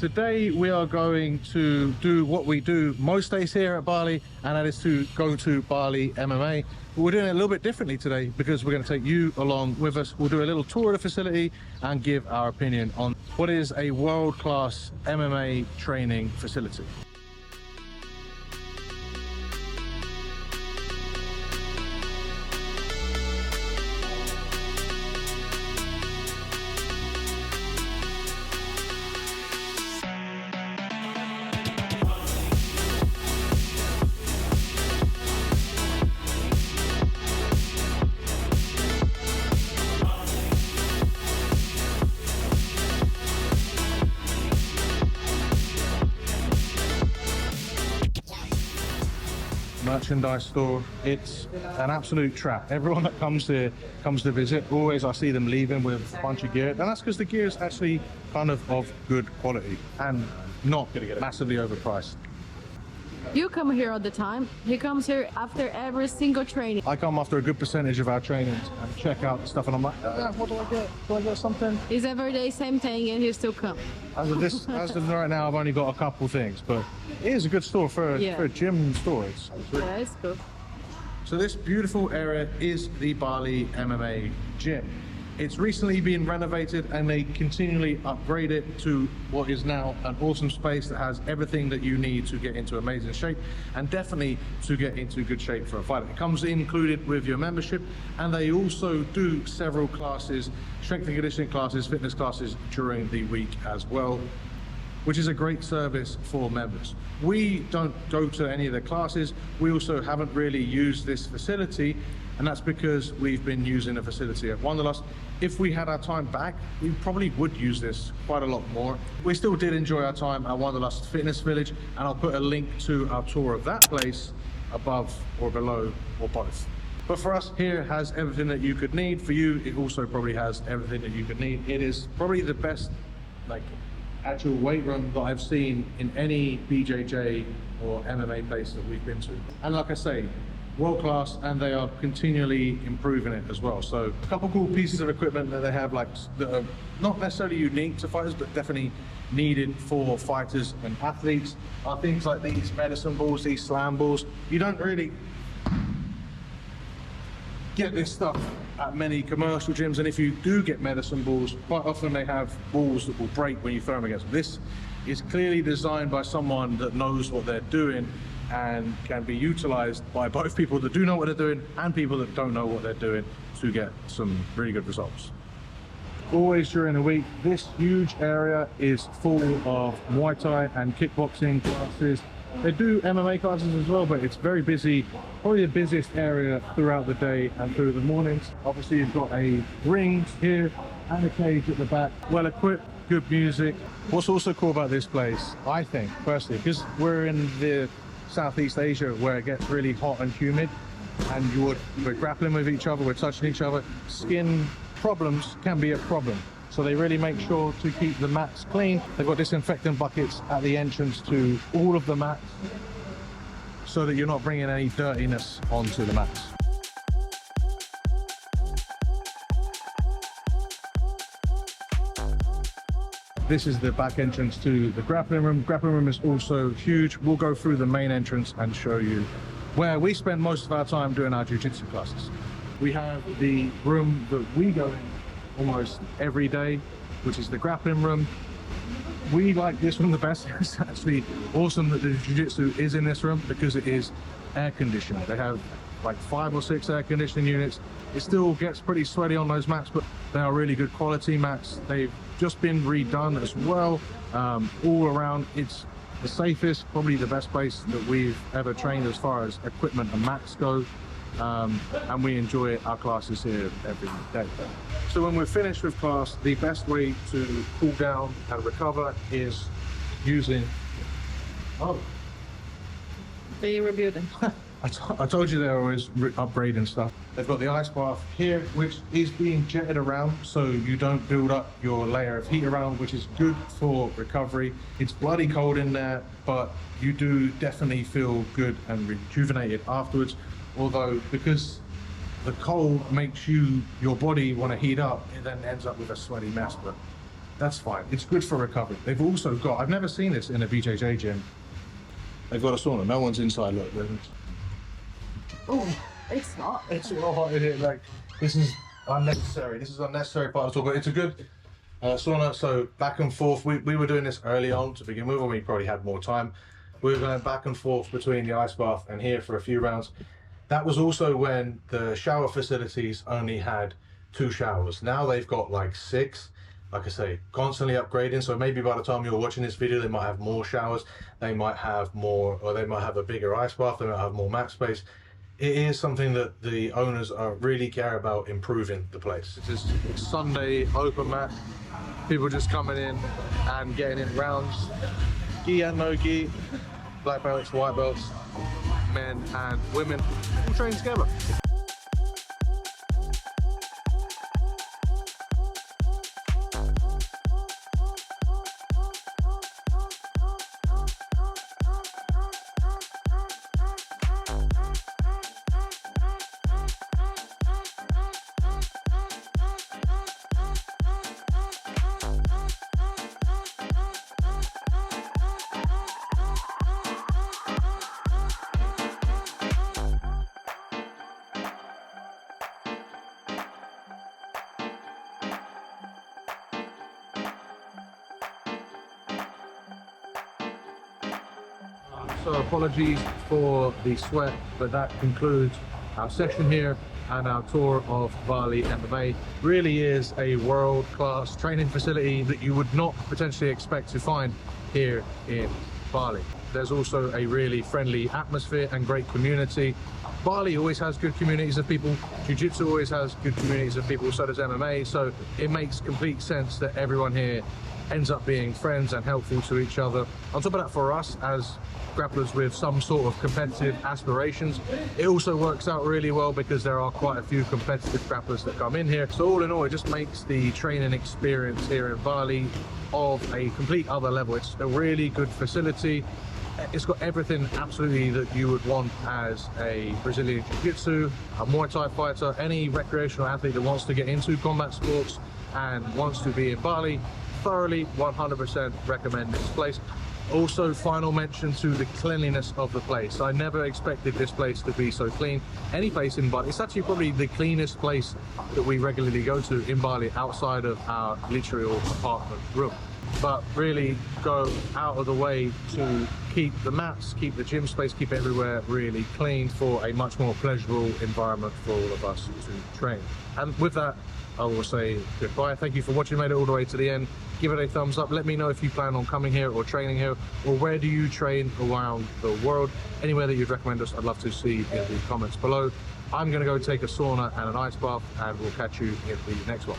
Today we are going to do what we do most days here at Bali, and that is to go to Bali MMA. But we're doing it a little bit differently today because we're going to take you along with us. We'll do a little tour of the facility and give our opinion on what is a world-class MMA training facility. Merchandise store. It's an absolute trap. Everyone that comes here comes to visit. Always I see them leaving with a bunch of gear, and that's because the gear is actually kind of good quality and not massively overpriced. You come here all the time. He comes here after every single training. I come after a good percentage of our trainings and check out the stuff, and I'm like, what do I get? Do I get something? It's every day same thing, and he still come. As of right now, I've only got a couple things, but it is a good store for a gym store. It's really... Yeah, it's good. So this beautiful area is the Bali MMA gym. It's recently been renovated and they continually upgrade it to what is now an awesome space that has everything that you need to get into amazing shape and definitely to get into good shape for a fight. It comes included with your membership, and they also do several classes, strength and conditioning classes, fitness classes during the week as well, which is a great service for members. We don't go to any of the classes. We also haven't really used this facility, and that's because we've been using a facility at Wanderlust. If we had our time back, we probably would use this quite a lot more. We still did enjoy our time at Wanderlust Fitness Village, and I'll put a link to our tour of that place above or below or both. But for us, here has everything that you could need. For you, it also probably has everything that you could need. It is probably the best actual weight room that I've seen in any BJJ or MMA place that we've been to. And like I say, world class, and they are continually improving it as well. So a couple cool pieces of equipment that they have, that are not necessarily unique to fighters, but definitely needed for fighters and athletes, are things like these medicine balls, these slam balls. You don't really get this stuff at many commercial gyms, and if you do get medicine balls, quite often they have balls that will break when you throw them against them. This is clearly designed by someone that knows what they're doing and can be utilized by both people that do know what they're doing and people that don't know what they're doing to get some really good results. Always during the week, this huge area is full of Muay Thai and kickboxing classes. They do MMA classes as well, but it's very busy, probably the busiest area throughout the day and through the mornings. Obviously you've got a ring here and a cage at the back, well equipped, good music. What's also cool about this place, I think personally, because we're in the Southeast Asia where it gets really hot and humid, and we're grappling with each other, we're touching each other, skin problems can be a problem. So they really make sure to keep the mats clean. They've got disinfectant buckets at the entrance to all of the mats so that you're not bringing any dirtiness onto the mats. This is the back entrance to the grappling room. Grappling room is also huge. We'll go through the main entrance and show you where we spend most of our time doing our jiu-jitsu classes. We have the room that we go in almost every day, which is the grappling room. We like this one the best. It's actually awesome that the jiu-jitsu is in this room because it is air conditioned. They have like 5 or 6 air conditioning units. It still gets pretty sweaty on those mats, but they are really good quality mats. They've just been redone as well. All around, it's the safest, probably the best place that we've ever trained as far as equipment and mats go. And we enjoy our classes here every day. So when we're finished with class, the best way to cool down and recover is using... They rebuilding. I told you they're always upgrading stuff. They've got the ice bath here, which is being jetted around so you don't build up your layer of heat around, which is good for recovery. It's bloody cold in there, but you do definitely feel good and rejuvenated afterwards. Although, because the cold makes your body want to heat up, it then ends up with a sweaty mess. But That's fine. It's good for recovery. They've also got, I've never seen this in a BJJ gym. They've got a sauna. No one's inside. Look. Oh, it's hot. It's all hot in here. Like, this is unnecessary. This is unnecessary part of the talk, but it's a good sauna. So back and forth. We were doing this early on to begin with, when we probably had more time. We were going back and forth between the ice bath and here for a few rounds. That was also when the shower facilities only had 2 showers. Now they've got like 6. Like I say, constantly upgrading. So maybe by the time you're watching this video, they might have more showers. They might have more, or they might have a bigger ice bath. They might have more mat space. It is something that the owners really care about improving the place. It's just Sunday open mat. People just coming in and getting in rounds. Gi and no gi, black belts, white belts, men and women, all train together. So apologies for the sweat, but that concludes our session here and our tour of Bali MMA. Really is a world-class training facility that you would not potentially expect to find here in Bali. There's also a really friendly atmosphere and great community. Bali always has good communities of people. Jiu-Jitsu always has good communities of people, so does MMA. So it makes complete sense that everyone here ends up being friends and helpful to each other. On top of that, for us as grapplers with some sort of competitive aspirations, it also works out really well because there are quite a few competitive grapplers that come in here. So all in all, it just makes the training experience here in Bali of a complete other level. It's a really good facility. It's got everything absolutely that you would want as a Brazilian Jiu-Jitsu, a Muay Thai fighter, any recreational athlete that wants to get into combat sports and wants to be in Bali. Thoroughly 100% recommend this place. Also, final mention to the cleanliness of the place. I never expected this place to be so clean. Any place in Bali, it's actually probably the cleanest place that we regularly go to in Bali outside of our literal apartment room. But really go out of the way to keep the mats, keep the gym space, keep everywhere really clean for a much more pleasurable environment for all of us to train. And with that, I will say goodbye. Thank you for watching, made it all the way to the end. Give it a thumbs up. Let me know if you plan on coming here or training here, or where do you train around the world. Anywhere that you'd recommend us, I'd love to see in the comments below. I'm going to go take a sauna and an ice bath, and we'll catch you in the next one.